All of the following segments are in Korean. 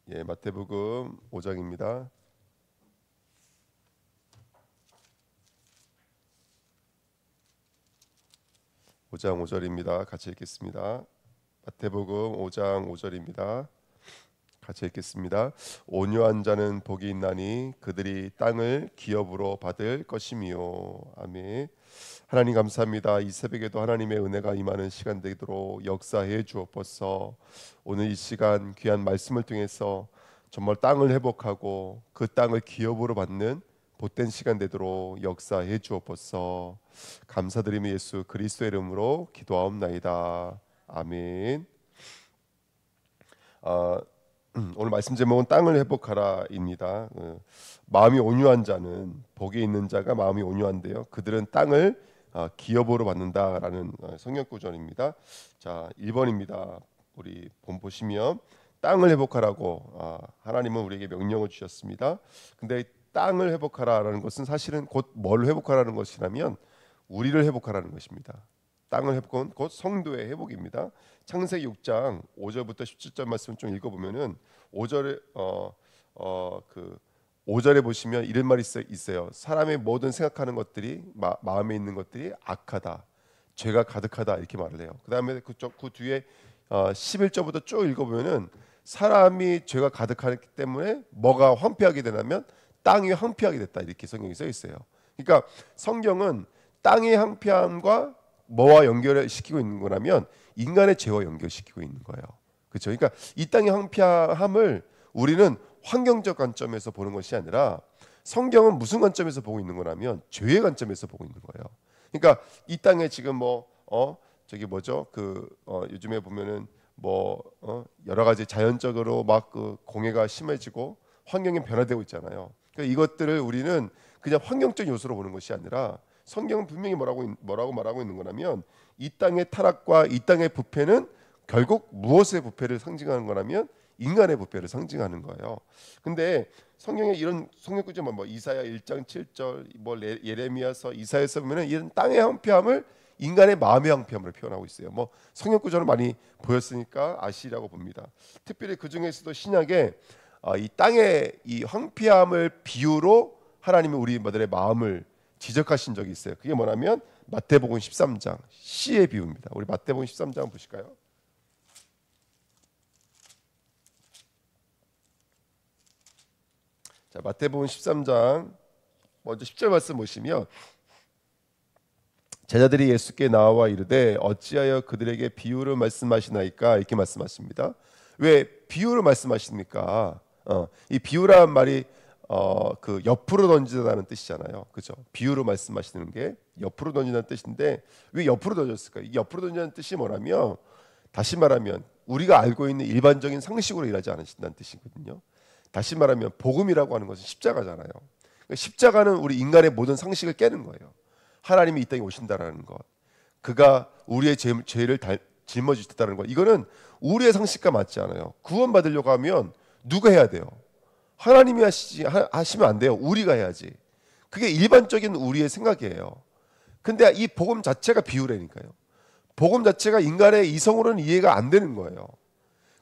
마태복음 5장입니다. 5장 5절입니다. 같이 읽겠습니다. 마태복음 5장 5절입니다. 같이 읽겠습니다. 온유한 자는 복이 있나니 그들이 땅을 기업으로 받을 것이미요. 아멘. 하나님 감사합니다. 이 새벽에도 하나님의 은혜가 임하는 시간 되도록 역사해 주옵소서. 오늘 이 시간 귀한 말씀을 통해서 정말 땅을 회복하고 그 땅을 기업으로 받는 복된 시간 되도록 역사해 주옵소서. 감사드리며 예수 그리스도의 이름으로 기도하옵나이다. 아멘. 오늘 말씀 제목은 땅을 회복하라입니다. 마음이 온유한 자는 복이 있는 자가 마음이 온유한데요. 그들은 땅을 기업으로 받는다라는 성경 구절입니다. 자, 1번입니다. 우리 본 보시면 땅을 회복하라고 하나님은 우리에게 명령을 주셨습니다. 근데 땅을 회복하라라는 것은 사실은 곧 뭘 회복하라는 것이라면 우리를 회복하라는 것입니다. 땅을 회복은 곧 성도의 회복입니다. 창세기 6장 5절부터 17절 말씀 좀 읽어보면은 5절에 5절에 보시면 이런 말이 있어요. 사람의 모든 생각하는 것들이 마음에 있는 것들이 악하다, 죄가 가득하다 이렇게 말을 해요. 그 다음에 그 뒤에 11절부터 쭉 읽어보면은 사람이 죄가 가득하기 때문에 뭐가 황폐하게 되냐면 땅이 황폐하게 됐다 이렇게 성경에 써 있어요. 그러니까 성경은 땅의 황폐함과 뭐와 연결시키고 있는 거라면 인간의 죄와 연결시키고 있는 거예요. 그렇죠? 그러니까 이 땅의 황폐함을 우리는 환경적 관점에서 보는 것이 아니라 성경은 무슨 관점에서 보고 있는 거라면 죄의 관점에서 보고 있는 거예요. 그러니까 이 땅에 지금 요즘에 보면은 여러 가지 자연적으로 막 그 공해가 심해지고 환경이 변화되고 있잖아요. 그러니까 이것들을 우리는 그냥 환경적 요소로 보는 것이 아니라 성경은 분명히 뭐라고 말하고 있는 거냐면 이 땅의 타락과 이 땅의 부패는 결국 무엇의 부패를 상징하는 거냐면 인간의 부패를 상징하는 거예요. 근데 성경에 이런 성경 구절 이사야 1장 7절 예레미야서 이사야서 보면은 이런 땅의 황폐함을 인간의 마음의 황폐함을 표현하고 있어요. 성경 구절을 많이 보였으니까 아시리라고 봅니다. 특별히 그 중에서도 신약에 이 땅의 이 황폐함을 비유로 하나님이 우리들의 마음을 지적하신 적이 있어요. 그게 뭐냐면 마태복음 13장 씨의 비유입니다. 우리 마태복음 13장 보실까요? 자, 마태복음 13장 먼저 10절 말씀 보시면 제자들이 예수께 나와 이르되 어찌하여 그들에게 비유를 말씀하시나이까 이렇게 말씀하십니다. 왜 비유를 말씀하십니까? 이 비유라는 말이 그 옆으로 던지다는 뜻이잖아요. 그렇죠? 비유로 말씀하시는 게 옆으로 던지다는 뜻인데 왜 옆으로 던졌을까요? 이 옆으로 던지다는 뜻이 뭐냐면 다시 말하면 우리가 알고 있는 일반적인 상식으로 일하지 않으신다는 뜻이거든요. 다시 말하면 복음이라고 하는 것은 십자가잖아요. 그러니까 십자가는 우리 인간의 모든 상식을 깨는 거예요. 하나님이 이 땅에 오신다라는 것, 그가 우리의 죄를 짊어지셨다는 것, 이거는 우리의 상식과 맞지 않아요. 구원받으려고 하면 누가 해야 돼요? 하나님이 하시면 안 돼요. 우리가 해야지. 그게 일반적인 우리의 생각이에요. 근데 이 복음 자체가 비유라니까요. 복음 자체가 인간의 이성으로는 이해가 안 되는 거예요.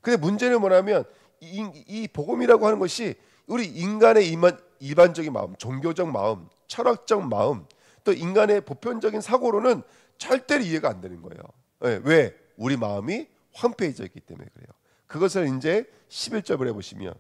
근데 문제는 뭐냐면 이 복음이라고 하는 것이 우리 인간의 일반적인 마음, 종교적 마음, 철학적 마음, 또 인간의 보편적인 사고로는 절대로 이해가 안 되는 거예요. 왜? 우리 마음이 황폐해져 있기 때문에 그래요. 그것을 이제 11절을 해보시면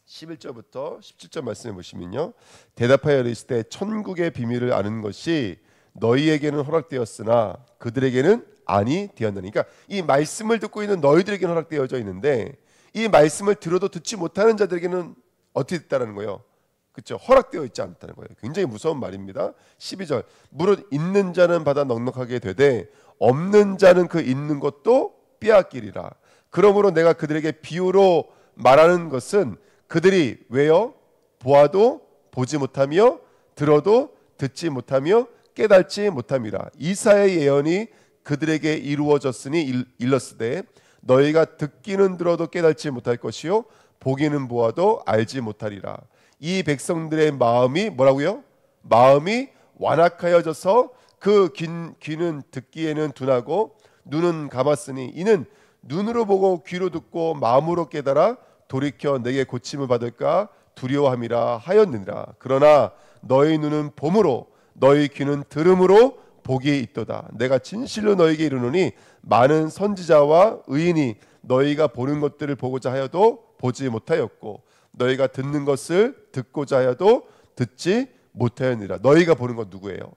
11절부터 17절 말씀해 보시면요. 대답하여 이르시되 천국의 비밀을 아는 것이 너희에게는 허락되었으나 그들에게는 아니 되었느니. 그러니까 이 말씀을 듣고 있는 너희들에게는 허락되어져 있는데 이 말씀을 들어도 듣지 못하는 자들에게는 어떻게 됐다는 거예요? 그렇죠? 허락되어 있지 않다는 거예요. 굉장히 무서운 말입니다. 12절 무릇 있는 자는 받아 넉넉하게 되되 없는 자는 그 있는 것도 빼앗기리라. 그러므로 내가 그들에게 비유로 말하는 것은 그들이 왜요? 보아도 보지 못하며 들어도 듣지 못하며 깨닫지 못함이라. 이사야의 예언이 그들에게 이루어졌으니 일렀으되 너희가 듣기는 들어도 깨닫지 못할 것이요 보기는 보아도 알지 못하리라. 이 백성들의 마음이 뭐라고요? 마음이 완악하여져서 그 귀는 듣기에는 둔하고 눈은 감았으니 이는 눈으로 보고 귀로 듣고 마음으로 깨달아 돌이켜 내게 고침을 받을까 두려워함이라 하였느니라. 그러나 너희 눈은 봄으로 너희 귀는 들음으로 복이 있도다. 내가 진실로 너희에게 이르노니 많은 선지자와 의인이 너희가 보는 것들을 보고자 하여도 보지 못하였고 너희가 듣는 것을 듣고자 하여도 듣지 못하였느니라. 너희가 보는 건 누구예요?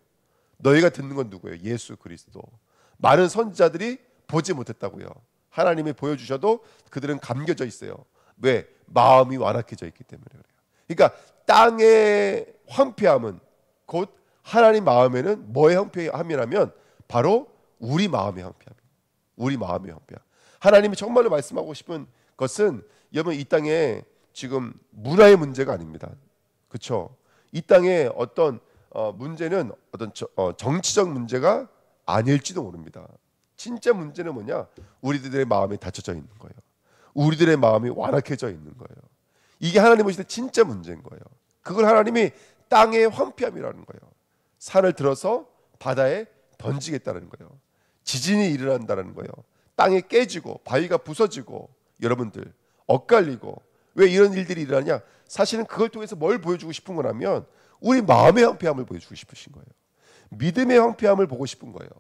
너희가 듣는 건 누구예요? 예수 그리스도. 많은 선지자들이 보지 못했다고요. 하나님이 보여주셔도 그들은 감겨져 있어요. 왜? 마음이 완악해져 있기 때문에 그래요. 그러니까 땅의 황폐함은 곧 하나님 마음에는 뭐의 황폐함이라면 바로 우리 마음의 황폐함. 우리 마음의 황폐함. 하나님이 정말로 말씀하고 싶은 것은 여러분 이 땅에 지금 문화의 문제가 아닙니다. 그렇죠? 이 땅에 어떤 문제는 어떤 정치적 문제가 아닐지도 모릅니다. 진짜 문제는 뭐냐? 우리들의 마음이 닫혀져 있는 거예요. 우리들의 마음이 완악해져 있는 거예요. 이게 하나님 보실 때 진짜 문제인 거예요. 그걸 하나님이 땅의 황폐함이라는 거예요. 산을 들어서 바다에 던지겠다는 거예요. 지진이 일어난다는 거예요. 땅이 깨지고 바위가 부서지고 여러분들 엇갈리고 왜 이런 일들이 일어나냐? 사실은 그걸 통해서 뭘 보여주고 싶은 거라면 우리 마음의 황폐함을 보여주고 싶으신 거예요. 믿음의 황폐함을 보고 싶은 거예요.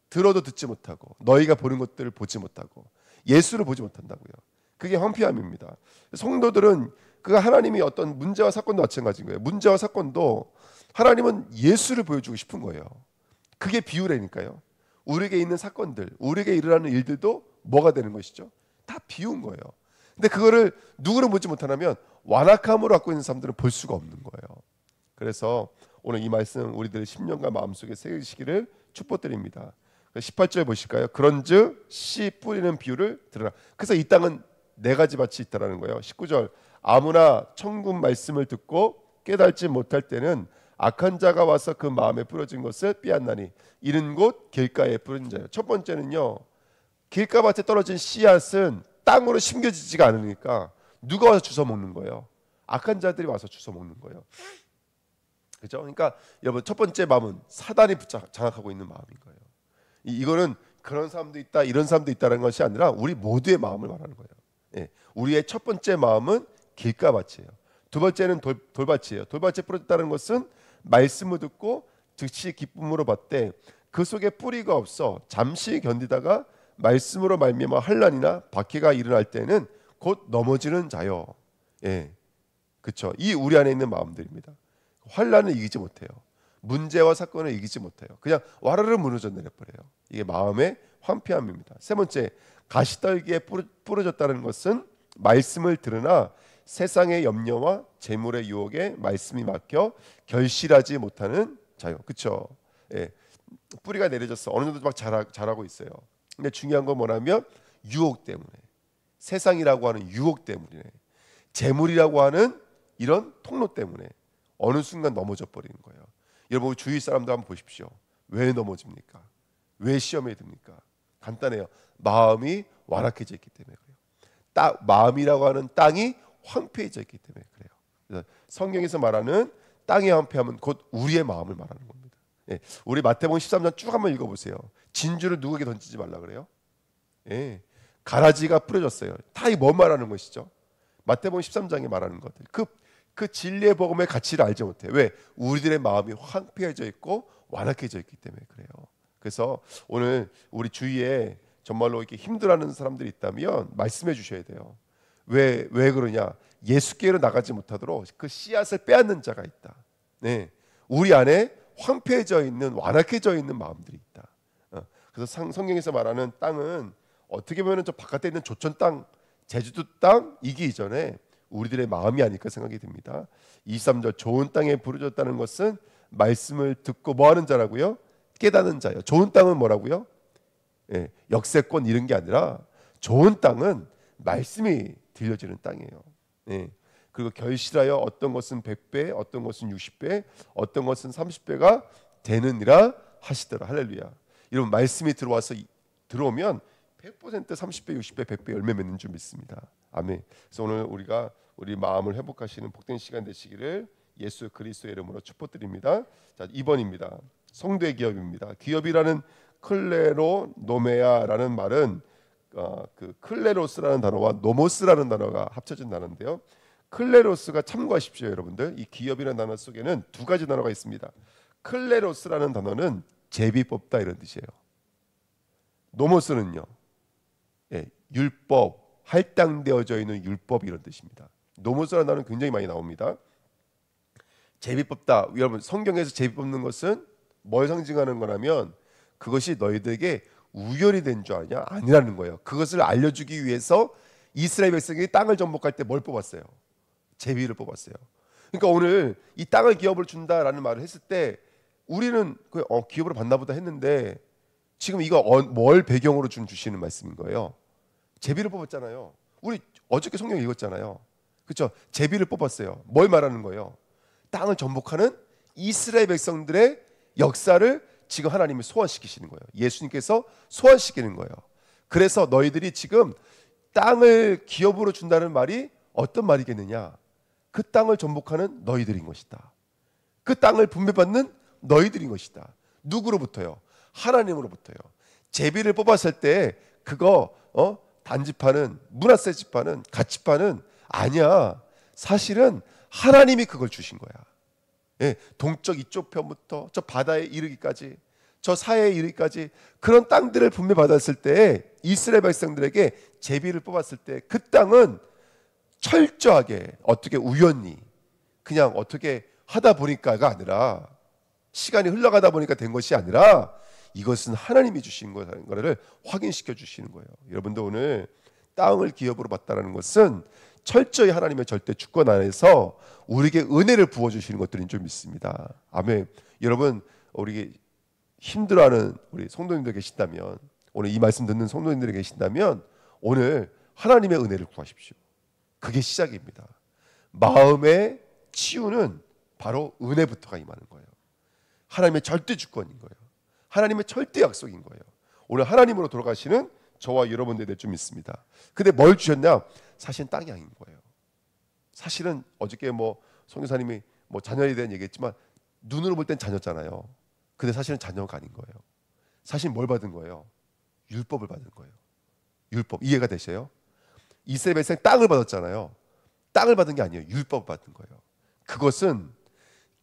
들어도 듣지 못하고 너희가 보는 것들을 보지 못하고 예수를 보지 못한다고요. 그게 황폐함입니다. 성도들은 그 하나님이 어떤 문제와 사건도 마찬가지인 거예요. 문제와 사건도 하나님은 예수를 보여주고 싶은 거예요. 그게 비유라니까요. 우리에게 있는 사건들, 우리에게 일어나는 일들도 뭐가 되는 것이죠? 다 비운 거예요. 근데 그거를 누구를 보지 못하냐면 완악함으로 갖고 있는 사람들은 볼 수가 없는 거예요. 그래서 오늘 이 말씀 우리들의 심령과 마음속에 새기시기를 축복드립니다. 18절 보실까요? 그런즉 씨 뿌리는 비유를 들으라. 그래서 이 땅은 네 가지 밭이 있다라는 거예요. 19절 아무나 천국 말씀을 듣고 깨달지 못할 때는 악한 자가 와서 그 마음에 뿌려진 것을 빼앗나니 이른 곳 길가에 뿌린 자예요. 첫 번째는요. 길가밭에 떨어진 씨앗은 땅으로 심겨지지가 않으니까 누가 와서 주워 먹는 거예요? 악한 자들이 와서 주워 먹는 거예요. 그죠? 그러니까 여러분 첫 번째 마음은 사단이 장악하고 있는 마음인 거예요. 이거는 그런 사람도 있다, 이런 사람도 있다는 것이 아니라 우리 모두의 마음을 말하는 거예요. 예, 우리의 첫 번째 마음은 길가밭이에요. 두 번째는 돌밭이에요. 돌밭에 뿌려졌다는 것은 말씀을 듣고 즉시 기쁨으로 받되 그 속에 뿌리가 없어 잠시 견디다가 말씀으로 말미암아 환난이나 박해가 일어날 때는 곧 넘어지는 자요. 예, 그렇죠. 이 우리 안에 있는 마음들입니다. 환난을 이기지 못해요. 문제와 사건을 이기지 못해요. 그냥 와르르 무너져 내려버려요. 이게 마음의 황폐함입니다. 세 번째, 가시떨기에 뿌려졌다는 것은 말씀을 들으나 세상의 염려와 재물의 유혹에 말씀이 막혀 결실하지 못하는 자요. 그렇죠? 예, 뿌리가 내려졌어. 어느 정도 막 자라고 있어요. 근데 중요한 건 뭐냐면 유혹 때문에, 세상이라고 하는 유혹 때문에, 재물이라고 하는 이런 통로 때문에 어느 순간 넘어져 버리는 거예요. 여러분 주위 사람도 한번 보십시오. 왜 넘어집니까? 왜 시험에 듭니까? 간단해요. 마음이 완악해져 있기 때문에 그래요. 마음이라고 하는 땅이 황폐해져 있기 때문에 그래요. 그래서 성경에서 말하는 땅의 황폐함은 곧 우리의 마음을 말하는 겁니다. 예, 우리 마태복음 13장 쭉 한번 읽어보세요. 진주를 누구에게 던지지 말라 그래요? 예, 가라지가 뿌려졌어요. 다 이 뭐 말하는 것이죠? 마태복음 13장에 말하는 것들. 그 진리의 복음의 가치를 알지 못해. 왜? 우리들의 마음이 황폐해져 있고 완악해져 있기 때문에 그래요. 그래서 오늘 우리 주위에 정말로 이렇게 힘들어하는 사람들이 있다면 말씀해 주셔야 돼요. 왜 그러냐? 예수께로 나가지 못하도록 그 씨앗을 빼앗는 자가 있다. 네, 우리 안에 황폐해져 있는 완악해져 있는 마음들이 있다. 그래서 성경에서 말하는 땅은 어떻게 보면 저 바깥에 있는 조천 땅, 제주도 땅이기 이전에 우리들의 마음이 아닐까 생각이 듭니다. 23절 좋은 땅에 부르졌다는 것은 말씀을 듣고 뭐하는 자라고요? 깨닫는 자요. 좋은 땅은 뭐라고요? 예, 역세권 이런 게 아니라 좋은 땅은 말씀이 들려지는 땅이에요. 예, 그리고 결실하여 어떤 것은 100배, 어떤 것은 60배, 어떤 것은 30배가 되느니라 하시더라. 할렐루야. 이런 말씀이 들어오면 100% 30배, 60배, 100배 열매 맺는 줄 믿습니다. 아멘. 그래서 오늘 우리가 우리 마음을 회복하시는 복된 시간 되시기를 예수 그리스도의 이름으로 축복드립니다. 자, 2번입니다. 성도의 기업입니다. 기업이라는 클레로 노메아라는 말은 그 클레로스라는 단어와 노모스라는 단어가 합쳐진 단어인데요. 클레로스가 참고하십시오, 여러분들. 이 기업이라는 단어 속에는 두 가지 단어가 있습니다. 클레로스라는 단어는 제비 뽑다 이런 뜻이에요. 노모스는요, 예, 율법, 할당되어져 있는 율법 이런 뜻입니다. 노모스라는 단어는 굉장히 많이 나옵니다. 제비 뽑다, 여러분 성경에서 제비 뽑는 것은 뭘 상징하는 거냐면 그것이 너희들에게 우열이 된 줄 아냐? 아니라는 거예요. 그것을 알려주기 위해서 이스라엘 백성이 땅을 정복할 때 뭘 뽑았어요? 제비를 뽑았어요. 그러니까 오늘 이 땅을 기업으로 준다라는 말을 했을 때 우리는 기업으로 받나 보다 했는데 지금 이거 뭘 배경으로 주시는 말씀인 거예요? 제비를 뽑았잖아요. 우리 어저께 성경 읽었잖아요. 그렇죠? 제비를 뽑았어요. 뭘 말하는 거예요? 땅을 정복하는 이스라엘 백성들의 역사를 지금 하나님이 소환시키시는 거예요. 예수님께서 소환시키는 거예요. 그래서 너희들이 지금 땅을 기업으로 준다는 말이 어떤 말이겠느냐? 그 땅을 정복하는 너희들인 것이다. 그 땅을 분배받는 너희들인 것이다. 누구로부터요? 하나님으로부터요. 제비를 뽑았을 때 그거 단지파는 문화세 지파는 가치파는 아니야. 사실은 하나님이 그걸 주신 거야. 예, 동쪽 이쪽 편부터 저 바다에 이르기까지 저 사해에 이르기까지 그런 땅들을 분배받았을 때 이스라엘 백성들에게 제비를 뽑았을 때 그 땅은 철저하게 어떻게 우연히 그냥 어떻게 하다 보니까가 아니라 시간이 흘러가다 보니까 된 것이 아니라 이것은 하나님이 주신 거를 확인시켜 주시는 거예요. 여러분도 오늘 땅을 기업으로 받다라는 것은 철저히 하나님의 절대 주권 안에서 우리에게 은혜를 부어주시는 것들인 줄 믿습니다. 아멘. 여러분 우리 힘들어하는 우리 성도님들 계신다면 오늘 이 말씀 듣는 성도님들이 계신다면 오늘 하나님의 은혜를 구하십시오. 그게 시작입니다. 마음의 치유는 바로 은혜부터가 임하는 거예요. 하나님의 절대 주권인 거예요. 하나님의 절대 약속인 거예요. 오늘 하나님으로 돌아가시는 저와 여러분들 될 줄 믿습니다. 근데 뭘 주셨냐? 사실은 땅이 아닌 거예요. 사실은 어저께 선교사님이 자녀에 대한 얘기했지만 눈으로 볼 땐 자녀잖아요. 근데 사실은 자녀가 아닌 거예요. 사실 뭘 받은 거예요? 율법을 받은 거예요. 율법 이해가 되세요? 이스라엘 백성 땅을 받았잖아요. 땅을 받은 게 아니에요. 율법을 받은 거예요. 그것은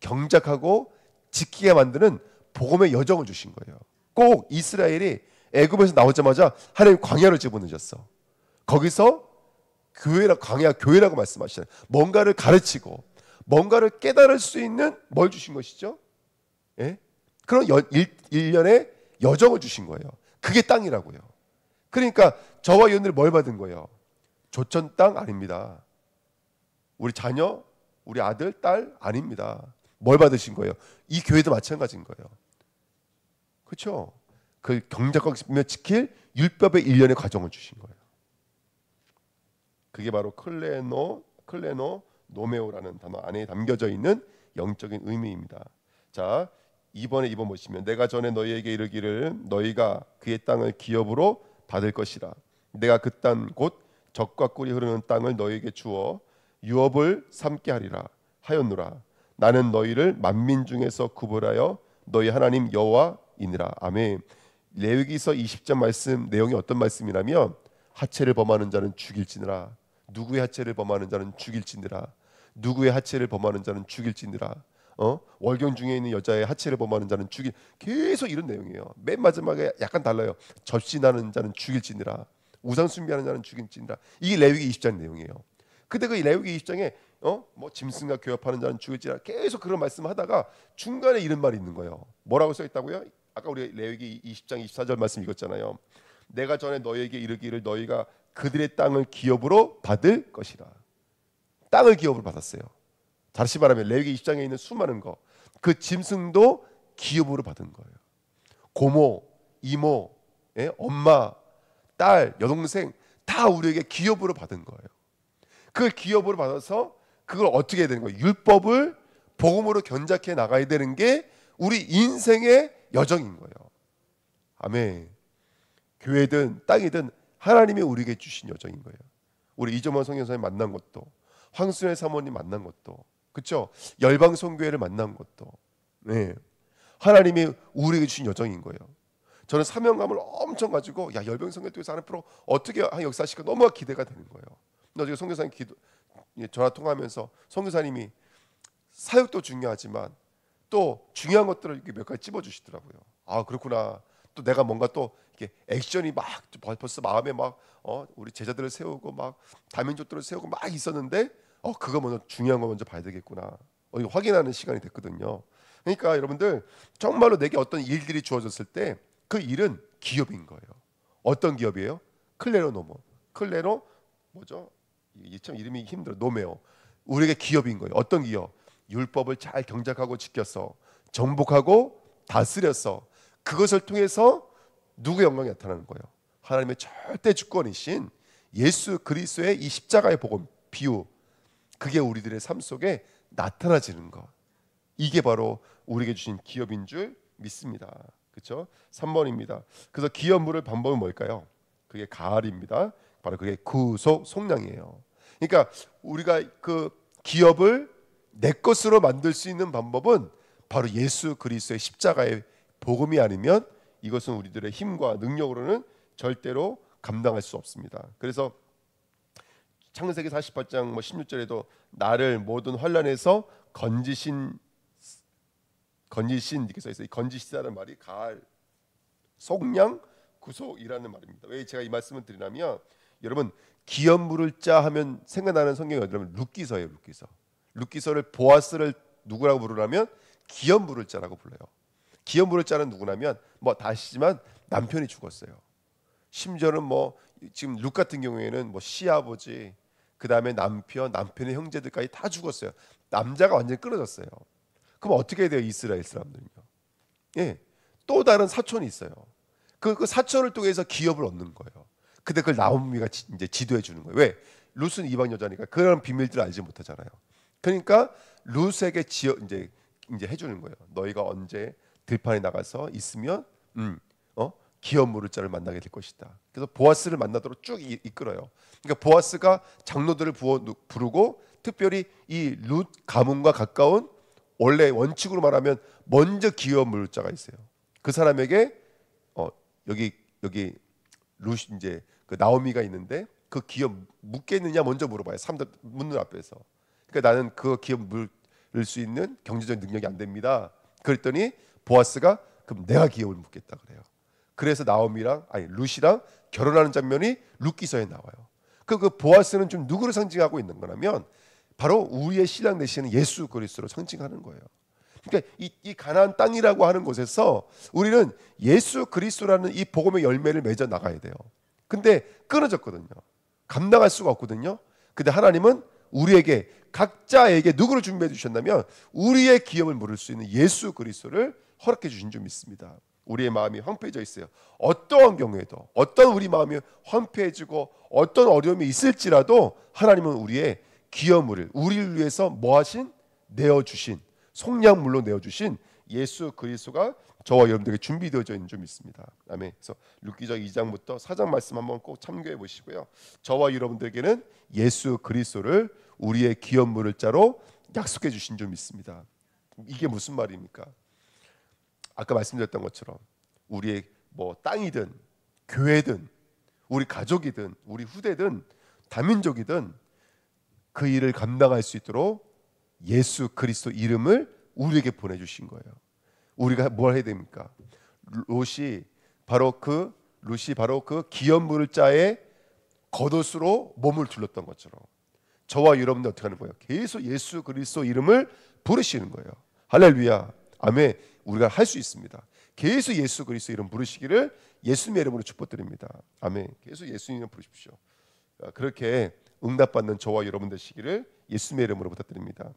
경작하고 지키게 만드는 복음의 여정을 주신 거예요. 꼭 이스라엘이 애굽에서 나오자마자 하나님 광야로 집어넣으셨어. 거기서 교회라고 말씀하시잖아요. 뭔가를 가르치고 뭔가를 깨달을 수 있는 뭘 주신 것이죠? 예? 그런 일련의 여정을 주신 거예요. 그게 땅이라고요. 그러니까 저와 여러분들이 뭘 받은 거예요? 조천 땅 아닙니다. 우리 자녀, 우리 아들, 딸 아닙니다. 뭘 받으신 거예요? 이 교회도 마찬가지인 거예요. 그렇죠? 그 경작하며 지킬 율법의 일련의 과정을 주신 거예요. 그게 바로 노메오라는 단어 안에 담겨져 있는 영적인 의미입니다. 자, 2번 보시면 내가 전에 너희에게 이르기를 너희가 그의 땅을 기업으로 받을 것이라. 내가 그 땅 곧 젖과 꿀이 흐르는 땅을 너희에게 주어 유업을 삼게 하리라 하였노라. 나는 너희를 만민 중에서 구별하여 너희 하나님 여호와이니라. 아멘. 레위기서 20장 말씀 내용이 어떤 말씀이냐면 하체를 범하는 자는 죽일지니라. 누구의 하체를 범하는 자는 죽일지니라. 누구의 하체를 범하는 자는 죽일지니라. 월경 중에 있는 여자의 하체를 범하는 자는 계속 이런 내용이에요. 맨 마지막에 약간 달라요. 접신하는 자는 죽일지니라. 우상 숭배하는 자는 죽일지니라. 이게 레위기 20장 내용이에요. 근데 그 레위기 20장에 짐승과 교합하는 자는 죽일지니라 계속 그런 말씀하다가 중간에 이런 말이 있는 거예요. 뭐라고 써 있다고요? 아까 우리 레위기 20장 24절 말씀 읽었잖아요. 내가 전에 너희에게 이르기를 너희가 그들의 땅을 기업으로 받을 것이라. 땅을 기업으로 받았어요. 다시 말하면 레위기 20장에 있는 수많은 그 짐승도 기업으로 받은 거예요. 고모, 이모, 엄마, 딸, 여동생 다 우리에게 기업으로 받은 거예요. 그걸 기업으로 받아서 그걸 어떻게 해야 되는 거예요? 율법을 복음으로 견작해 나가야 되는 게 우리 인생의 여정인 거예요. 아멘. 교회든 땅이든 하나님이 우리에게 주신 여정인 거예요. 우리 이정원 성교사님 만난 것도, 황순혜 사모님 만난 것도, 그렇죠? 열방 선교회를 만난 것도, 네. 하나님이 우리에게 주신 여정인 거예요. 저는 사명감을 엄청 가지고 야 열병 성교교회에서 하는 프로 어떻게 역사실까 너무 기대가 되는 거예요. 어제 선교사님 전화 통화하면서 선교사님이 사역도 중요하지만 또 중요한 것들을 이렇게 몇 가지 찝어주시더라고요. 아 그렇구나. 또 내가 뭔가 또 이렇게 액션이 막 벌써 마음에 막 우리 제자들을 세우고 막 다민족들을 세우고 막 있었는데 그거 먼저 중요한 거 먼저 봐야 되겠구나. 이거 확인하는 시간이 됐거든요. 그러니까 여러분들 정말로 내게 어떤 일들이 주어졌을 때 그 일은 기업인 거예요. 어떤 기업이에요? 클레로노모. 클레로 뭐죠? 참 이름이 힘들어. 노메오. 우리에게 기업인 거예요. 어떤 기업? 율법을 잘 경작하고 지켜서 정복하고 다스려서 그것을 통해서 누구의 영광이 나타나는 거예요? 하나님의 절대 주권이신 예수 그리스도의 이 십자가의 복음 비유, 그게 우리들의 삶 속에 나타나지는 것. 이게 바로 우리에게 주신 기업인 줄 믿습니다. 그렇죠? 3번입니다. 그래서 기업 물을 방법은 뭘까요? 그게 가을입니다. 바로 그게 구속 속량이에요. 그러니까 우리가 그 기업을 내 것으로 만들 수 있는 방법은 바로 예수 그리스도의 십자가의 복음이 아니면 이것은 우리들의 힘과 능력으로는 절대로 감당할 수 없습니다. 그래서 창세기 48장 16절에도 나를 모든 환난에서 건지신 이렇게 써 있어요. 건지시다는 말이 가을, 속량, 구속이라는 말입니다. 왜 제가 이 말씀을 드리냐면 여러분 기업 물을 자 하면 생각나는 성경이 어디냐면 룻기서예요. 룻기서를 보아스를 누구라고 부르냐면 기업 물을 자라고 불러요. 기업 물을 자는 누구냐면 뭐 다 아시지만 남편이 죽었어요. 심지어는 뭐 지금 룻 같은 경우에는 뭐 시아버지, 그 다음에 남편의 형제들까지 다 죽었어요. 남자가 완전히 끊어졌어요. 그럼 어떻게 해야 돼요? 이스라엘 사람들은요. 예, 또 다른 사촌이 있어요. 그 사촌을 통해서 기업을 얻는 거예요. 근데 그걸 나오미가 이제 지도해 주는 거예요. 왜? 룻은 이방 여자니까 그런 비밀들을 알지 못하잖아요. 그러니까 룻에게 이제 해주는 거예요. 너희가 언제 들판에 나가서 있으면 기업 물을 자를 만나게 될 것이다. 그래서 보아스를 만나도록 쭉 이끌어요. 그러니까 보아스가 장로들을 부르고 특별히 이 룻 가문과 가까운 원래 원칙으로 말하면 먼저 기업 물을 자가 있어요. 그 사람에게 여기 룻 이제 그 나오미가 있는데 그 기업 묻겠느냐 먼저 물어봐요. 사람들 묻는 앞에서. 그러니까 나는 그 기업 물을 수 있는 경제적 능력이 안 됩니다. 그랬더니 보아스가 그럼 내가 기업을 묻겠다 그래요. 그래서 룻이랑 결혼하는 장면이 룻기서에 나와요. 그 보아스는 좀 누구를 상징하고 있는 거냐면 바로 우리의 신랑 되시는 예수 그리스도를 상징하는 거예요. 그러니까 이 가나안 땅이라고 하는 곳에서 우리는 예수 그리스도라는 이 복음의 열매를 맺어 나가야 돼요. 근데 끊어졌거든요. 감당할 수가 없거든요. 근데 하나님은 우리에게 각자에게 누구를 준비해 주셨냐면 우리의 기업을 물을 수 있는 예수 그리스도를 허락해 주신 줄 믿습니다. 우리의 마음이 황폐해져 있어요. 어떠한 경우에도 어떤 우리 마음이 황폐해지고 어떤 어려움이 있을지라도 하나님은 우리의 기업물을 우리를 위해서 뭐하신? 내어주신 속량물로 내어주신 예수 그리스도가 저와 여러분들에게 준비되어져 있는 줄 믿습니다. 아멘. 그래서 룻기서 2장부터 4장 말씀 한번 꼭 참고해 보시고요. 저와 여러분들에게는 예수 그리스도를 우리의 기업물을 자로 약속해 주신 줄 믿습니다. 이게 무슨 말입니까? 아까 말씀드렸던 것처럼 우리의 뭐 땅이든 교회든 우리 가족이든 우리 후대든 다민족이든 그 일을 감당할 수 있도록 예수 그리스도 이름을 우리에게 보내주신 거예요. 우리가 뭘 해야 됩니까? 룻이 바로 그 기업물을 자의 겉옷으로 몸을 둘렀던 것처럼 저와 여러분들 어떻게 하는 거예요? 계속 예수 그리스도 이름을 부르시는 거예요. 할렐루야, 아멘. 우리가 할 수 있습니다. 계속 예수 그리스도 이름 부르시기를 예수님의 이름으로 축복드립니다. 아멘. 계속 예수님 이름 부르십시오. 그렇게 응답받는 저와 여러분 되시기를 예수님의 이름으로 부탁드립니다.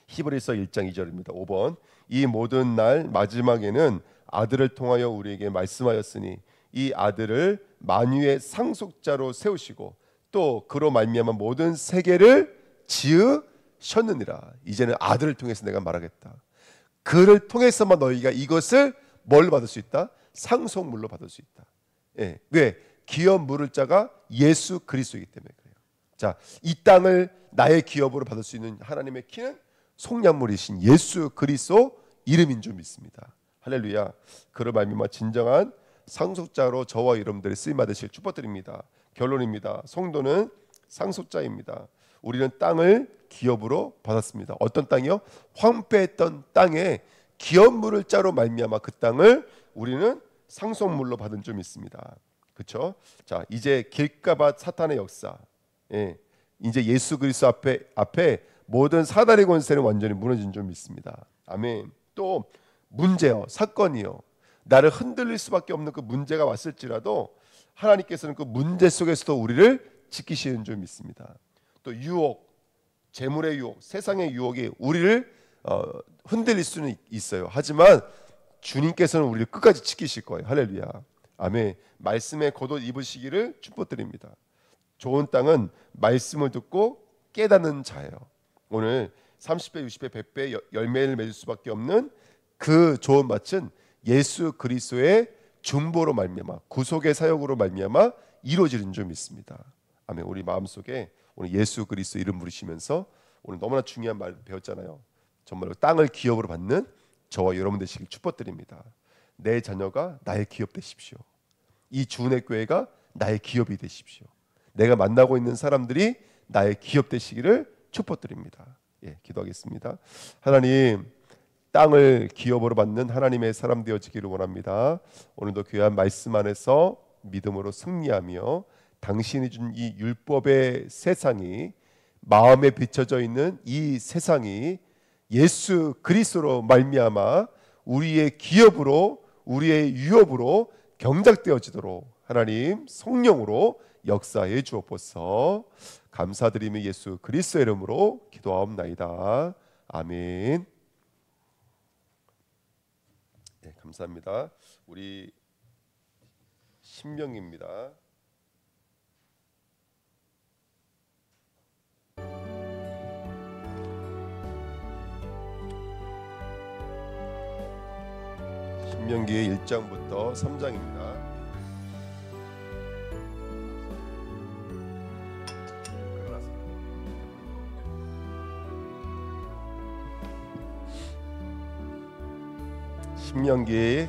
히브리서 1장 2절입니다. 5번 이 모든 날 마지막에는 아들을 통하여 우리에게 말씀하였으니 이 아들을 만유의 상속자로 세우시고 또 그로 말미암아 모든 세계를 지으셨느니라. 이제는 아들을 통해서 내가 말하겠다. 그를 통해서만 너희가 이것을 뭘 받을 수 있다? 상속물로 받을 수 있다. 예. 왜? 기업 물을 자가 예수 그리스도이기 때문에 그래요. 자, 이 땅을 나의 기업으로 받을 수 있는 하나님의 키는 속량물이신 예수 그리스도 이름인 줄 믿습니다. 할렐루야. 그를 말미암아 진정한 상속자로 저와 여러분들이 쓰임 받으실 축복드립니다. 결론입니다. 성도는 상속자입니다. 우리는 땅을 기업으로 받았습니다. 어떤 땅이요? 황폐했던 땅에 기업물을 짜로 말미암아 그 땅을 우리는 상속물로 받은 점 있습니다. 그렇죠? 자, 이제 길가밭 사탄의 역사, 이제 예수 그리스도 앞에 모든 사단의 권세는 완전히 무너진 점이 있습니다. 아멘. 또 문제요, 사건이요, 나를 흔들릴 수밖에 없는 그 문제가 왔을지라도 하나님께서는 그 문제 속에서도 우리를 지키시는 점이 있습니다. 또 유혹, 재물의 유혹, 세상의 유혹이 우리를 흔들릴 수는 있어요. 하지만 주님께서는 우리를 끝까지 지키실 거예요. 할렐루야. 아멘. 말씀의 겉옷 입으시기를 축복드립니다. 좋은 땅은 말씀을 듣고 깨닫는 자예요. 오늘 30배, 60배, 100배 열매를 맺을 수밖에 없는 그 좋은 밭은 예수 그리스도의 중보로 말미암아, 구속의 사역으로 말미암아 이루어지는 점이 있습니다. 아멘. 우리 마음속에 오늘 예수 그리스도 이름 부르시면서 오늘 너무나 중요한 말 배웠잖아요. 정말로 땅을 기업으로 받는 저와 여러분 되시길 축복드립니다. 내 자녀가 나의 기업 되십시오. 이 주은혜 교회가 나의 기업이 되십시오. 내가 만나고 있는 사람들이 나의 기업 되시기를 축복드립니다. 예, 기도하겠습니다. 하나님, 땅을 기업으로 받는 하나님의 사람 되어지기를 원합니다. 오늘도 귀한 말씀 안에서 믿음으로 승리하며 당신이 준 이 율법의 세상이, 마음에 비춰져 있는 이 세상이 예수 그리스도로 말미암아 우리의 기업으로, 우리의 유업으로 경작되어지도록 하나님 성령으로 역사해 주옵소서. 감사드리며 예수 그리스도의 이름으로 기도하옵나이다. 아멘. 네, 감사합니다. 우리 신명기입니다. 신명기 1장부터 3장입니다. 신명기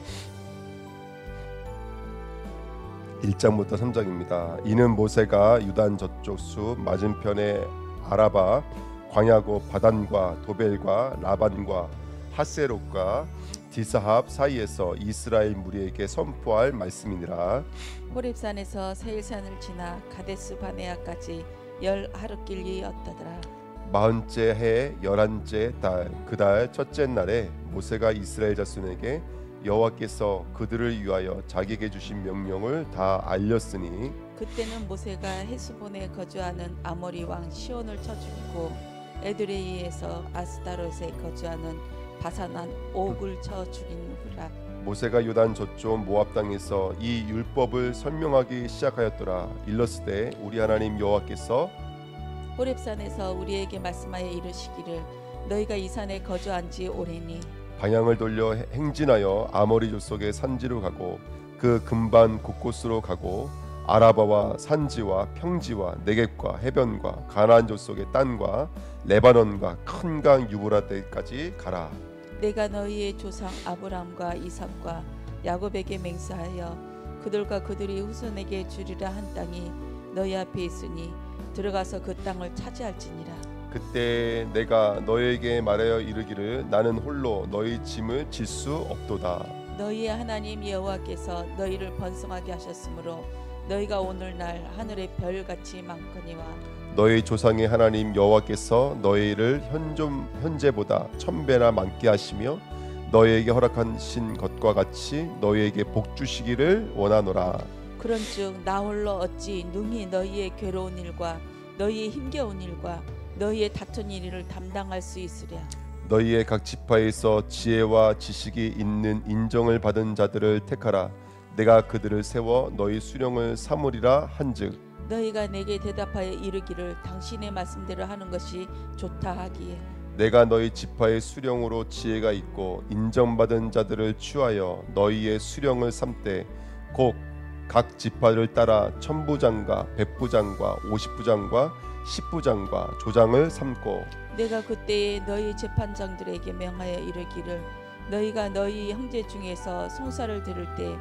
1장부터 3장입니다. 이는 모세가 유단 저쪽 숲 맞은편에 아라바, 광야고 바단과 도벨과 라반과 하세롯과 디사합 사이에서 이스라엘 무리에게 선포할 말씀이니라. 호렙산에서 세일산을 지나 가데스 바네아까지 10하루길이었더라. 40째 해 11째 달 그 달 첫째 날에 모세가 이스라엘 자손에게 여호와께서 그들을 위하여 자기에게 주신 명령을 다 알렸으니, 그때는 모세가 헤스본에 거주하는 아모리 왕 시온을 쳐 죽이고 에드레이에서 아스타롯에 거주하는 바산한 옥을 쳐 죽이니라. 모세가 요단 저쪽 모압 땅에서 이 율법을 설명하기 시작하였더라. 일렀을 때 우리 하나님 여호와께서 호렙산에서 우리에게 말씀하여 이르시기를 너희가 이 산에 거주한 지 오래니 방향을 돌려 행진하여 아모리 족속의 산지로 가고 그 근반 곳곳으로 가고 아라바와 산지와 평지와 네겝과 해변과 가나안 족속의 땅과 레바논과 큰 강 유브라데까지 가라. 내가 너희의 조상 아브람과 이삭과 야곱에게 맹세하여 그들과 그들이 후손에게 주리라 한 땅이 너희 앞에 있으니 들어가서 그 땅을 차지할지니라. 그때 내가 너희에게 말하여 이르기를 나는 홀로 너희 짐을 질 수 없도다. 너희의 하나님 여호와께서 너희를 번성하게 하셨으므로 너희가 오늘날 하늘의 별같이 많거니와 너희 조상의 하나님 여호와께서 너희를 현재보다 1000배나 많게 하시며 너희에게 허락하신 것과 같이 너희에게 복 주시기를 원하노라. 그런즉 나 홀로 어찌 능히 너희의 괴로운 일과 너희의 힘겨운 일과 너희의 다툰 일을 담당할 수 있으랴. 너희의 각 지파에서 지혜와 지식이 있는 인정을 받은 자들을 택하라. 내가 그들을 세워 너희 수령을 삼으리라 한즉 너희가 내게 대답하여 이르기를 당신의 말씀대로 하는 것이 좋다 하기에 내가 너희 지파의 수령으로 지혜가 있고 인정받은 자들을 취하여 너희의 수령을 삼되 곧 각 지파를 따라 천부장과 백부장과 50부장과 10부장과 조장을 삼고 내가 그때에 너희 재판장들에게 명하여 이르기를 너희가 너희 형제 중에서 송사를 들을 때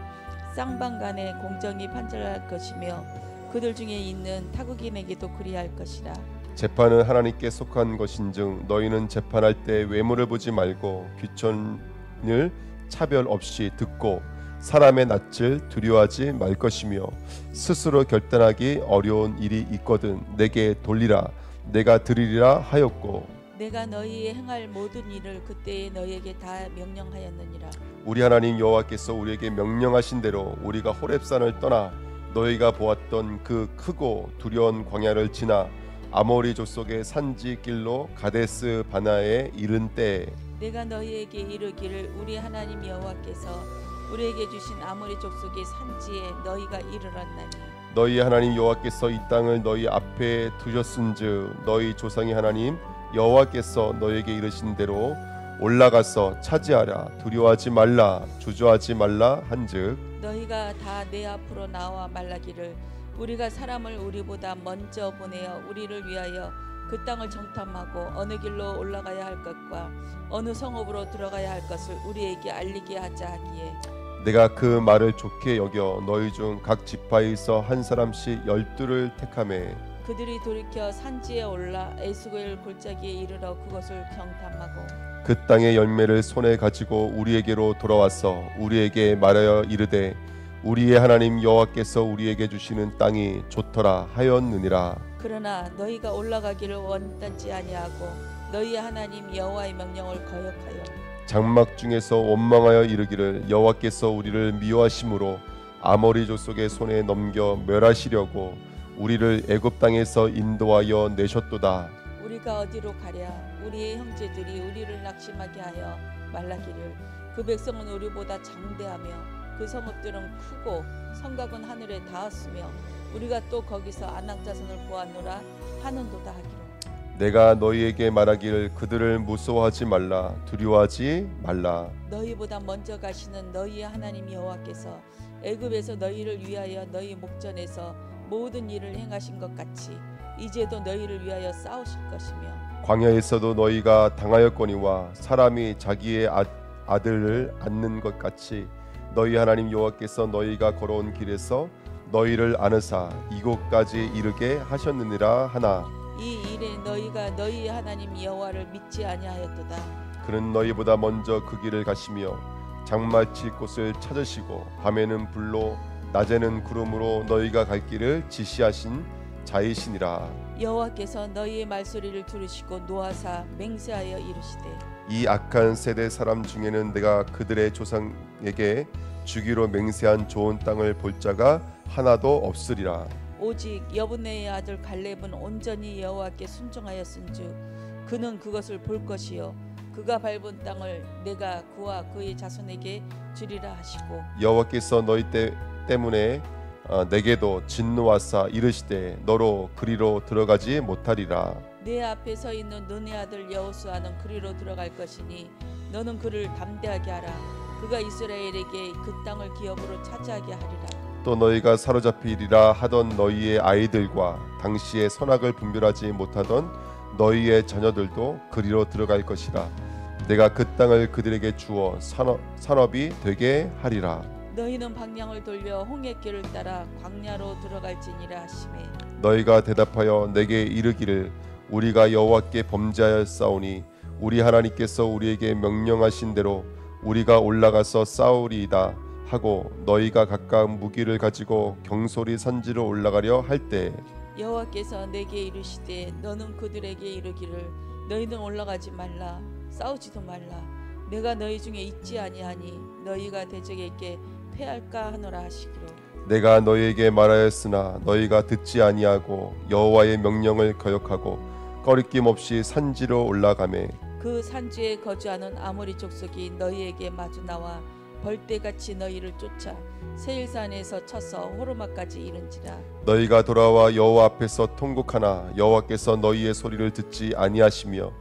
쌍방간에 공정이 판결할 것이며 그들 중에 있는 타국인에게도 그리할 것이라. 재판은 하나님께 속한 것인즉 너희는 재판할 때 외모를 보지 말고 귀천을 차별 없이 듣고 사람의 낯을 두려워하지 말 것이며 스스로 결단하기 어려운 일이 있거든 내게 돌리라 내가 들으리라 하였고 내가 너희의 행할 모든 일을 그때에 너희에게 다 명령하였느니라. 우리 하나님 여호와께서 우리에게 명령하신 대로 우리가 호렙산을 떠나 너희가 보았던 그 크고 두려운 광야를 지나 아모리 족속의 산지 길로 가데스 바나에 이른 때에 내가 너희에게 이르기를 우리 하나님 여호와께서 우리에게 주신 아모리 족속의 산지에 너희가 이르렀나니 너희 하나님 여호와께서 이 땅을 너희 앞에 두셨은즉 너희 조상의 하나님 여호와께서 너희에게 이르신 대로 올라가서 차지하라 두려워하지 말라 주저하지 말라 한즉 너희가 다 내 앞으로 나와 말라기를 우리가 사람을 우리보다 먼저 보내어 우리를 위하여 그 땅을 정탐하고 어느 길로 올라가야 할 것과 어느 성읍으로 들어가야 할 것을 우리에게 알리게 하자 하기에 내가 그 말을 좋게 여겨 너희 중 각 지파에서 한 사람씩 12를 택하매 그들이 돌이켜 산지에 올라 에스고엘 골짜기에 이르러 그것을 경탐하고 그 땅의 열매를 손에 가지고 우리에게로 돌아와서 우리에게 말하여 이르되 우리의 하나님 여호와께서 우리에게 주시는 땅이 좋더라 하였느니라. 그러나 너희가 올라가기를 원하지 아니하고 너희의 하나님 여호와의 명령을 거역하여 장막 중에서 원망하여 이르기를 여호와께서 우리를 미워하심으로 아모리 족속의 손에 넘겨 멸하시려고 우리를 애굽 땅에서 인도하여 내셨도다. 우리가 어디로 가랴 우리의 형제들이 우리를 낙심하게 하여 말라기를 그 백성은 우리보다 장대하며 그 성읍들은 크고 성곽은 하늘에 닿았으며 우리가 또 거기서 아낙 자손을 보았노라 하는도다 하기로 내가 너희에게 말하기를 그들을 무서워하지 말라 두려워하지 말라. 너희보다 먼저 가시는 너희의 하나님 여호와께서 애굽에서 너희를 위하여 너희 목전에서 모든 일을 행하신 것 같이 이제도 너희를 위하여 싸우실 것이며 광야에서도 너희가 당하였거니와 사람이 자기의 아들을 안는 것 같이 너희 하나님 여호와께서 너희가 걸어온 길에서 너희를 안으사 이곳까지 이르게 하셨느니라 하나 이 일에 너희가 너희 하나님 여호와를 믿지 아니하였도다. 그는 너희보다 먼저 그 길을 가시며 장마 칠 곳을 찾으시고 밤에는 불로 낮에는 구름으로 너희가 갈 길을 지시하신 자이시니라. 여호와께서 너희의 말소리를 들으시고 노하사 맹세하여 이르시되 이 악한 세대 사람 중에는 내가 그들의 조상에게 주기로 맹세한 좋은 땅을 볼 자가 하나도 없으리라. 오직 여분네의 아들 갈렙은 온전히 여호와께 순종하였은즉 그는 그것을 볼 것이요 그가 밟은 땅을 내가 그와 그의 자손에게 주리라 하시고 여호와께서 너희 때문에 내게도 진노하사 이르시되 너로 그리로 들어가지 못하리라. 내 앞에 서 있는 눈의 아들 여호수아는 그리로 들어갈 것이니 너는 그를 담대하게 하라. 그가 이스라엘에게 그 땅을 기업으로 차지하게 하리라. 또 너희가 사로잡히리라 하던 너희의 아이들과 당시에 선악을 분별하지 못하던 너희의 자녀들도 그리로 들어갈 것이라. 내가 그 땅을 그들에게 주어 산업이 되게 하리라. 너희는 방향을 돌려 홍해길을 따라 광야로 들어갈지니라 하시매 너희가 대답하여 내게 이르기를 우리가 여호와께 범죄하였사오니 우리 하나님께서 우리에게 명령하신 대로 우리가 올라가서 싸우리이다 하고 너희가 각각 무기를 가지고 경솔히 산지로 올라가려 할 때 여호와께서 내게 이르시되 너는 그들에게 이르기를 너희는 올라가지 말라 싸우지도 말라 내가 너희 중에 있지 아니하니 너희가 대적에게 패할까 하노라 하시기로 내가 너희에게 말하였으나 너희가 듣지 아니하고 여호와의 명령을 거역하고 거리낌 없이 산지로 올라가매 그 산지에 거주하는 아모리 족속이 너희에게 마주 나와 벌떼같이 너희를 쫓아 세일산에서 쳐서 호르마까지 이른지라. 너희가 돌아와 여호와 앞에서 통곡하나 여호와께서 너희의 소리를 듣지 아니하시며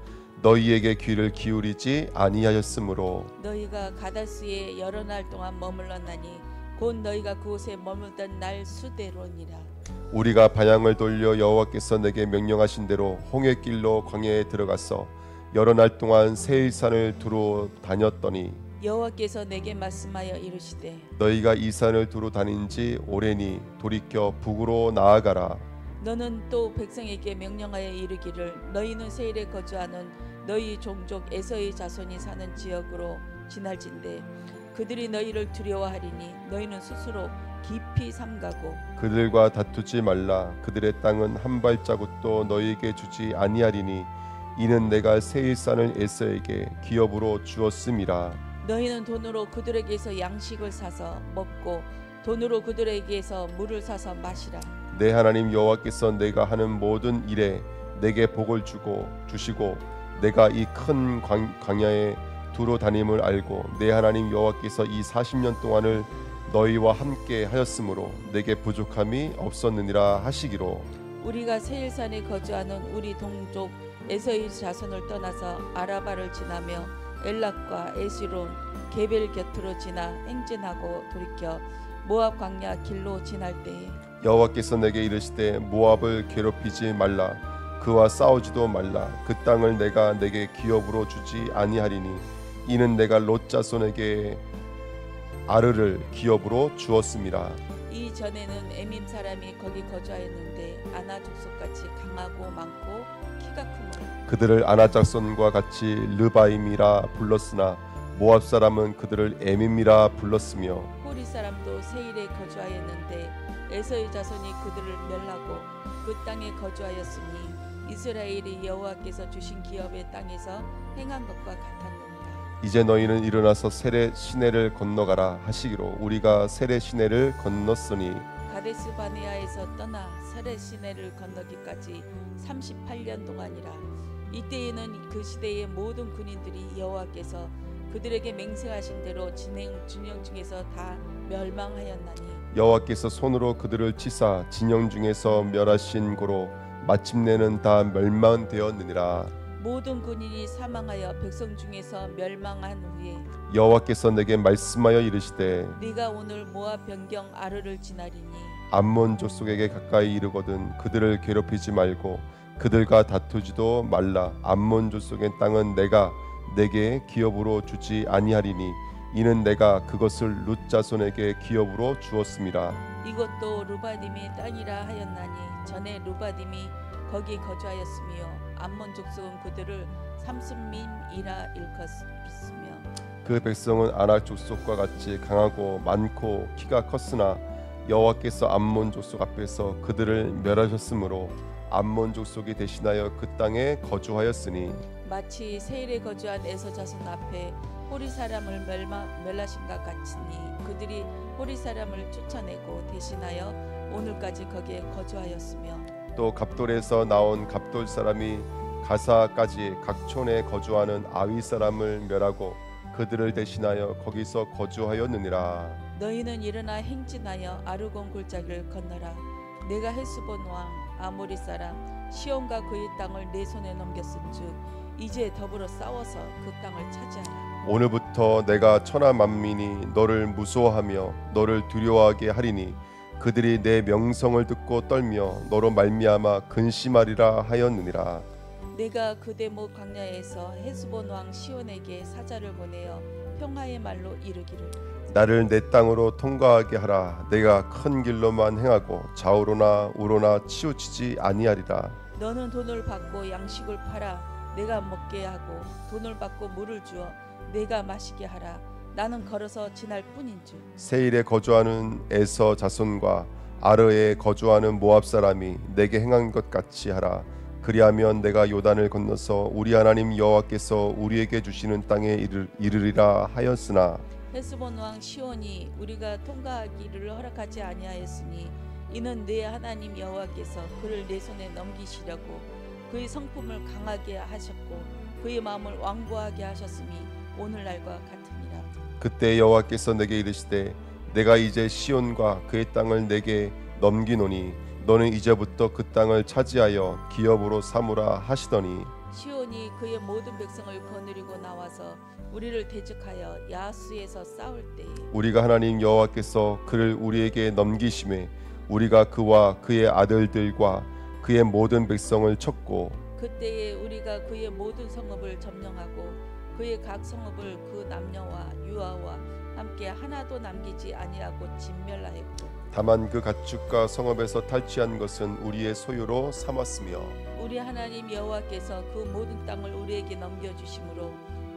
너희에게 귀를 기울이지 아니하였으므로 너희가 가다스에 여러 날 동안 머물렀나니 곧 너희가 그곳에 머물던 날 수대로니라. 우리가 방향을 돌려 여호와께서 내게 명령하신 대로 홍해길로 광야에 들어가서 여러 날 동안 세일산을 두루 다녔더니 여호와께서 내게 말씀하여 이르시되 너희가 이 산을 두루 다닌 지 오래니 돌이켜 북으로 나아가라. 너는 또 백성에게 명령하여 이르기를 너희는 세일에 거주하는 너희 종족 에서의 자손이 사는 지역으로 지날진대 그들이 너희를 두려워하리니 너희는 스스로 깊이 삼가고 그들과 다투지 말라. 그들의 땅은 한 발자국도 너희에게 주지 아니하리니 이는 내가 세일산을 에서에게 기업으로 주었음이라. 너희는 돈으로 그들에게서 양식을 사서 먹고 돈으로 그들에게서 물을 사서 마시라. 내 하나님 여호와께서 내가 하는 모든 일에 내게 복을 주시고 내가 이 큰 광야에 두루 다님을 알고 내 하나님 여호와께서 이 40년 동안을 너희와 함께 하였으므로 내게 부족함이 없었느니라 하시기로. 우리가 세일산에 거주하는 우리 동족 에서의 자손을 떠나서 아라바를 지나며 엘락과 에시론 게벨 곁으로 지나 행진하고 돌이켜 모압 광야 길로 지날 때에 여호와께서 내게 이르시되 모압을 괴롭히지 말라. 그와 싸우지도 말라. 그 땅을 내가 내게 기업으로 주지 아니하리니 이는 내가 롯 자손에게 아르를 기업으로 주었음이라. 이 전에는 에밈 사람이 거기 거주하였는데 아나 족속같이 강하고 많고 키가 크므로 그들을 아나 짝손과 같이 르바임이라 불렀으나 모압 사람은 그들을 에밈이라 불렀으며 호리 사람도 세일에 거주하였는데 에서의 자손이 그들을 멸하고 그 땅에 거주하였으니 이스라엘이 여호와께서 주신 기업의 땅에서 행한 것과 같았느니라. 이제 너희는 일어나서 세레 시내를 건너가라 하시기로 우리가 세레 시내를 건넜으니 가데스 바네아에서 떠나 세레 시내를 건너기까지 38년 동안이라. 이때에는 그 시대의 모든 군인들이 여호와께서 그들에게 맹세하신 대로 진영 중에서 다 멸망하였나니 여호와께서 손으로 그들을 치사 진영 중에서 멸하신 고로 마침내는 다 멸망되었느니라. 모든 군인이 사망하여 백성 중에서 멸망한 후에 여호와께서 내게 말씀하여 이르시되 네가 오늘 모압 변경 아르를 지나리니 암몬 족속에게 가까이 이르거든 그들을 괴롭히지 말고 그들과 다투지도 말라. 암몬 족속의 땅은 내가 내게 기업으로 주지 아니하리니 이는 내가 그것을 룻 자손에게 기업으로 주었음이라. 이것도 루바딤의 땅이라 하였나니 전에 루바딤이 거기 거주하였으며 암몬 족속은 그들을 삼순밈이라 일컫으며 그 백성은 아낙 족속과 같이 강하고 많고 키가 컸으나 여호와께서 암몬 족속 앞에서 그들을 멸하셨으므로 암몬 족속이 대신하여 그 땅에 거주하였으니 마치 세일에 거주한 에서 자손 앞에 호리 사람을 멸하신가 같으니 그들이 호리 사람을 쫓아내고 대신하여 오늘까지 거기에 거주하였으며 또 갑돌에서 나온 갑돌 사람이 가사까지 각 촌에 거주하는 아위 사람을 멸하고 그들을 대신하여 거기서 거주하였느니라. 너희는 일어나 행진하여 아르곤 골짜기를 건너라. 내가 헬스본 왕 아모리 사람 시온과 그의 땅을 내 손에 넘겼은즉 이제 더불어 싸워서 그 땅을 차지하라. 오늘부터 내가 천하 만민이 너를 무서워하며 너를 두려워하게 하리니 그들이 내 명성을 듣고 떨며 너로 말미암아 근심하리라 하였느니라. 내가 그대목 광야에서 헬스본 왕 시온에게 사자를 보내어 평화의 말로 이르기를 나를 내 땅으로 통과하게 하라. 내가 큰 길로만 행하고 좌우로나 우로나 치우치지 아니하리라. 너는 돈을 받고 양식을 팔아 내가 먹게 하고 돈을 받고 물을 주어 내가 마시게 하라. 나는 걸어서 지날 뿐인즉 세일에 거주하는 에서 자손과 아르에 거주하는 모압 사람이 내게 행한 것 같이 하라. 그리하면 내가 요단을 건너서 우리 하나님 여호와께서 우리에게 주시는 땅에 이르리라 하였으나 헬스본 왕 시온이 우리가 통과하기를 허락하지 아니하였으니 이는 내 하나님 여호와께서 그를 내 손에 넘기시려고 그의 성품을 강하게 하셨고 그의 마음을 완고하게 하셨음이 오늘날과 같으니라. 그때 여호와께서 내게 이르시되 내가 이제 시온과 그의 땅을 내게 넘기노니 너는 이제부터 그 땅을 차지하여 기업으로 삼으라 하시더니 시온이 그의 모든 백성을 거느리고 나와서 우리를 대적하여 야수에서 싸울 때에 우리가 하나님 여호와께서 그를 우리에게 넘기심에 우리가 그와 그의 아들들과 그의 모든 백성을 쳤고 그때에 우리가 그의 모든 성읍을 점령하고 그의 각 성읍을 그 남녀와 유아와 함께 하나도 남기지 아니하고 진멸하였고 다만 그 가축과 성읍에서 탈취한 것은 우리의 소유로 삼았으며 우리 하나님 여호와께서 그 모든 땅을 우리에게 넘겨주심으로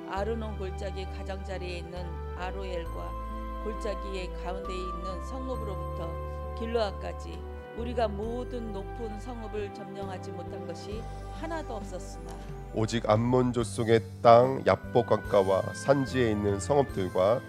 아르논 골짜기 가장자리에 있는 아로엘과 골짜기의 가운데에 있는 성읍으로부터 길르앗까지 우리가 모든 높은 성읍을 점령하지 못한 것이 하나도 없었으나 오직 암몬 족속의 땅 야복 강가와 산지에 있는 성읍들과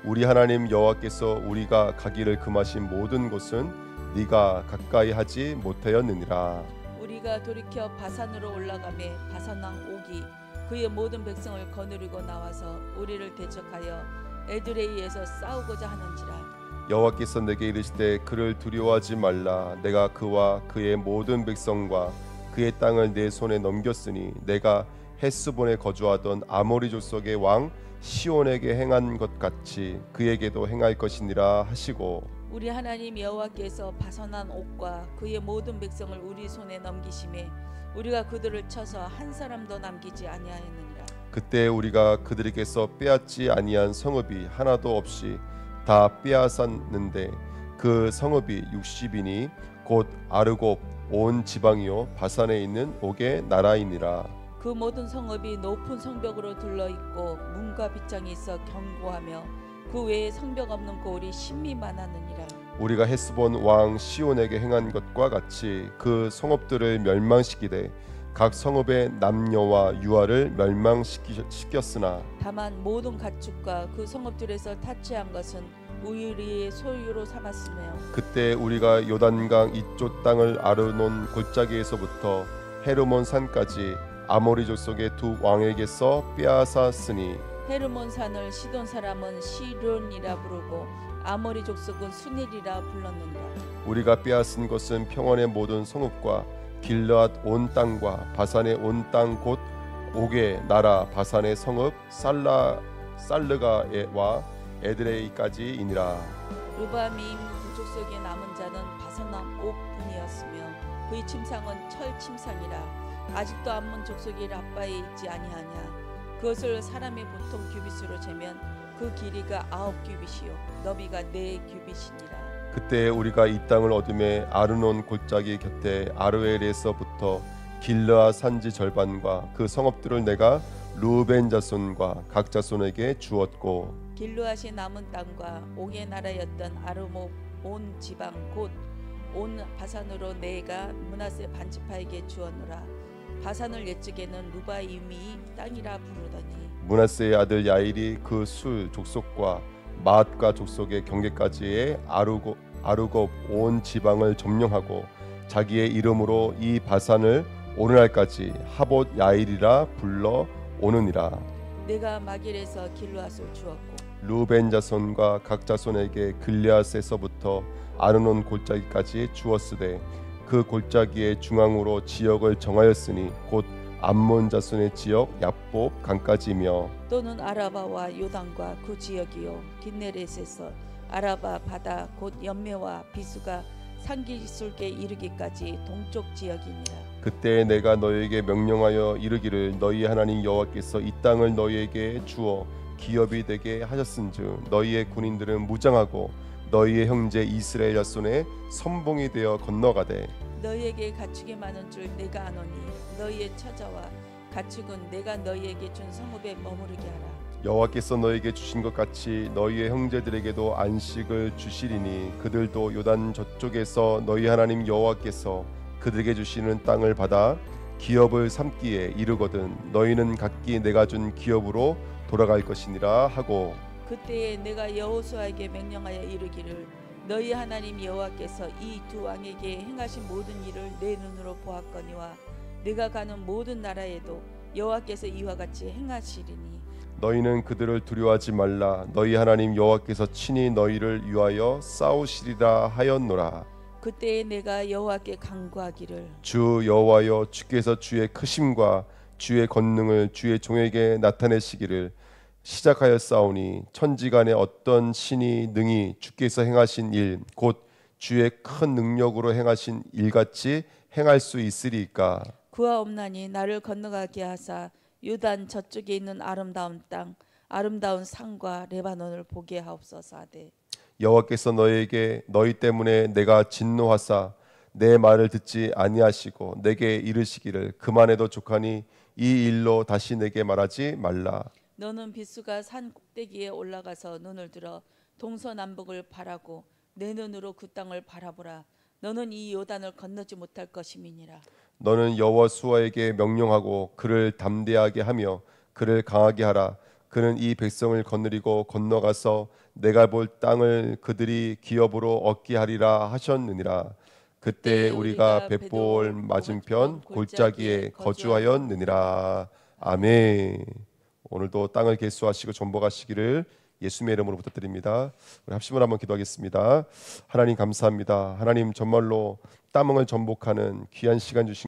우리 하나님 여호와께서 우리가 가기를 금하신 모든 곳은 네가 가까이 하지 못하였느니라. 우리가 돌이켜 바산으로 올라가매 바산 왕 옥이 그의 모든 백성을 거느리고 나와서 우리를 대적하여 에드레이에서 싸우고자 하는지라. 여호와께서 내게 이르시되 그를 두려워하지 말라. 내가 그와 그의 모든 백성과 그의 땅을 내 손에 넘겼으니 내가 헷스본에 거주하던 아모리 족속의 왕 시온에게 행한 것 같이 그에게도 행할 것이니라 하시고 우리 하나님 여호와께서 바산한 옥과 그의 모든 백성을 우리 손에 넘기심에 우리가 그들을 쳐서 한 사람도 남기지 아니하였느니라. 그때 우리가 그들에게서 빼앗지 아니한 성읍이 하나도 없이 다 빼앗았는데 그 성읍이 60이니 곧 아르곱 온 지방이요 바산에 있는 옥의 나라이니라. 그 모든 성읍이 높은 성벽으로 둘러 있고 문과 빗장이 있어 견고하며 그 외에 성벽 없는 고을이 심히 많았느니라. 우리가 헷스본 왕 시온에게 행한 것과 같이 그 성읍들을 멸망시키되 각 성읍의 남녀와 유아를 멸망시켰으나 다만 모든 가축과 그 성읍들에서 탈취한 것은 우리의 소유로 삼았으며 그때 우리가 요단강 이쪽 땅을 아르논 골짜기에서부터 헤르몬 산까지 아모리 족속의 두 왕에게서 빼앗았으니 헤르몬 산을 시돈 사람은 시론이라 부르고 아모리 족속은 수닐이라 불렀느니라. 우리가 빼앗은 것은 평원의 모든 성읍과 길르앗 온 땅과 바산의 온 땅 곧 옥의 나라 바산의 성읍 살르가와 에드레이까지이니라. 르바밈 부족속에 남은 자는 바산왕 옥뿐이었으며 그의 침상은 철 침상이라. 아직도 암몬 족속이 라빠에 있지 아니하냐. 그것을 사람의 보통 규빗으로 재면 그 길이가 9규빗이요 너비가 4규빗이니라. 그때 우리가 이 땅을 얻음에 아르논 골짜기 곁에 아르엘에서부터 길르앗 산지 절반과 그 성읍들을 내가 루벤 자손과 각 자손에게 주었고 길르앗이 남은 땅과 옥의 나라였던 아르목 온 지방 곧 온 바산으로 내가 므낫세 반지파에게 주었노라. 바산을 옛적에는 루바임이 땅이라 부르더니 므낫세의 아들 야일이 그 술 족속과 마앗과 족속의 경계까지의 아르곱 온 지방을 점령하고 자기의 이름으로 이 바산을 오늘날까지 하봇 야일이라 불러 오느니라. 내가 마길에서 길르앗을 주었고 루벤 자손과 각 자손에게 길르앗에서부터 아르논 골짜기까지 주었으되 그 골짜기의 중앙으로 지역을 정하였으니 곧 암몬 자손의 지역 야복 강까지며 또는 아라바와 요단과 그 지역이요 긴네렛에서 아라바 바다 곧 연매와 비수가 산기슭에 이르기까지 동쪽 지역이니라. 그때 내가 너희에게 명령하여 이르기를 너희 하나님 여호와께서 이 땅을 너희에게 주어 기업이 되게 하셨은즉 너희의 군인들은 무장하고 너희의 형제 이스라엘 자손의 선봉이 되어 건너가되 너희에게 가축이 많은 줄 내가 아노니 너희의 처자와 가축은 내가 너희에게 준 성읍에 머무르게 하라. 여호와께서 너희에게 주신 것 같이 너희의 형제들에게도 안식을 주시리니 그들도 요단 저쪽에서 너희 하나님 여호와께서 그들에게 주시는 땅을 받아 기업을 삼기에 이르거든 너희는 각기 내가 준 기업으로 돌아갈 것이니라 하고 그때에 내가 여호수아에게 명령하여 이르기를 너희 하나님 여호와께서 이 두 왕에게 행하신 모든 일을 내 눈으로 보았거니와 내가 가는 모든 나라에도 여호와께서 이와 같이 행하시리니 너희는 그들을 두려워하지 말라 너희 하나님 여호와께서 친히 너희를 위하여 싸우시리라 하였노라. 그때에 내가 여호와께 간구하기를 주 여호와여 주께서 주의 크심과 주의 권능을 주의 종에게 나타내시기를 시작하였사오니 천지간에 어떤 신이 능히 주께서 행하신 일 곧 주의 큰 능력으로 행하신 일같이 행할 수 있으리까. 그와 없나니 나를 건너가게 하사 요단 저쪽에 있는 아름다운 땅 아름다운 산과 레바논을 보게 하옵소서 하되 여호와께서 너희에게 너희 때문에 내가 진노하사 내 말을 듣지 아니하시고 내게 이르시기를 그만해도 족하니 이 일로 다시 내게 말하지 말라. 너는 비수가 산 꼭대기에 올라가서 눈을 들어 동서남북을 바라고 내 눈으로 그 땅을 바라보라. 너는 이 요단을 건너지 못할 것임이니라. 너는 여호수아에게 명령하고 그를 담대하게 하며 그를 강하게 하라. 그는 이 백성을 거느리고 건너가서 내가 볼 땅을 그들이 기업으로 얻게 하리라 하셨느니라. 그때 우리가 벳볼 맞은편 골짜기에 거주하였느니라. 아멘. 오늘도 땅을 계수하시고 전복하시기를 예수님의 이름으로 부탁드립니다. 우리 합심을 한번 기도하겠습니다. 하나님 감사합니다. 하나님 정말로 땅을 전복하는 귀한 시간 주신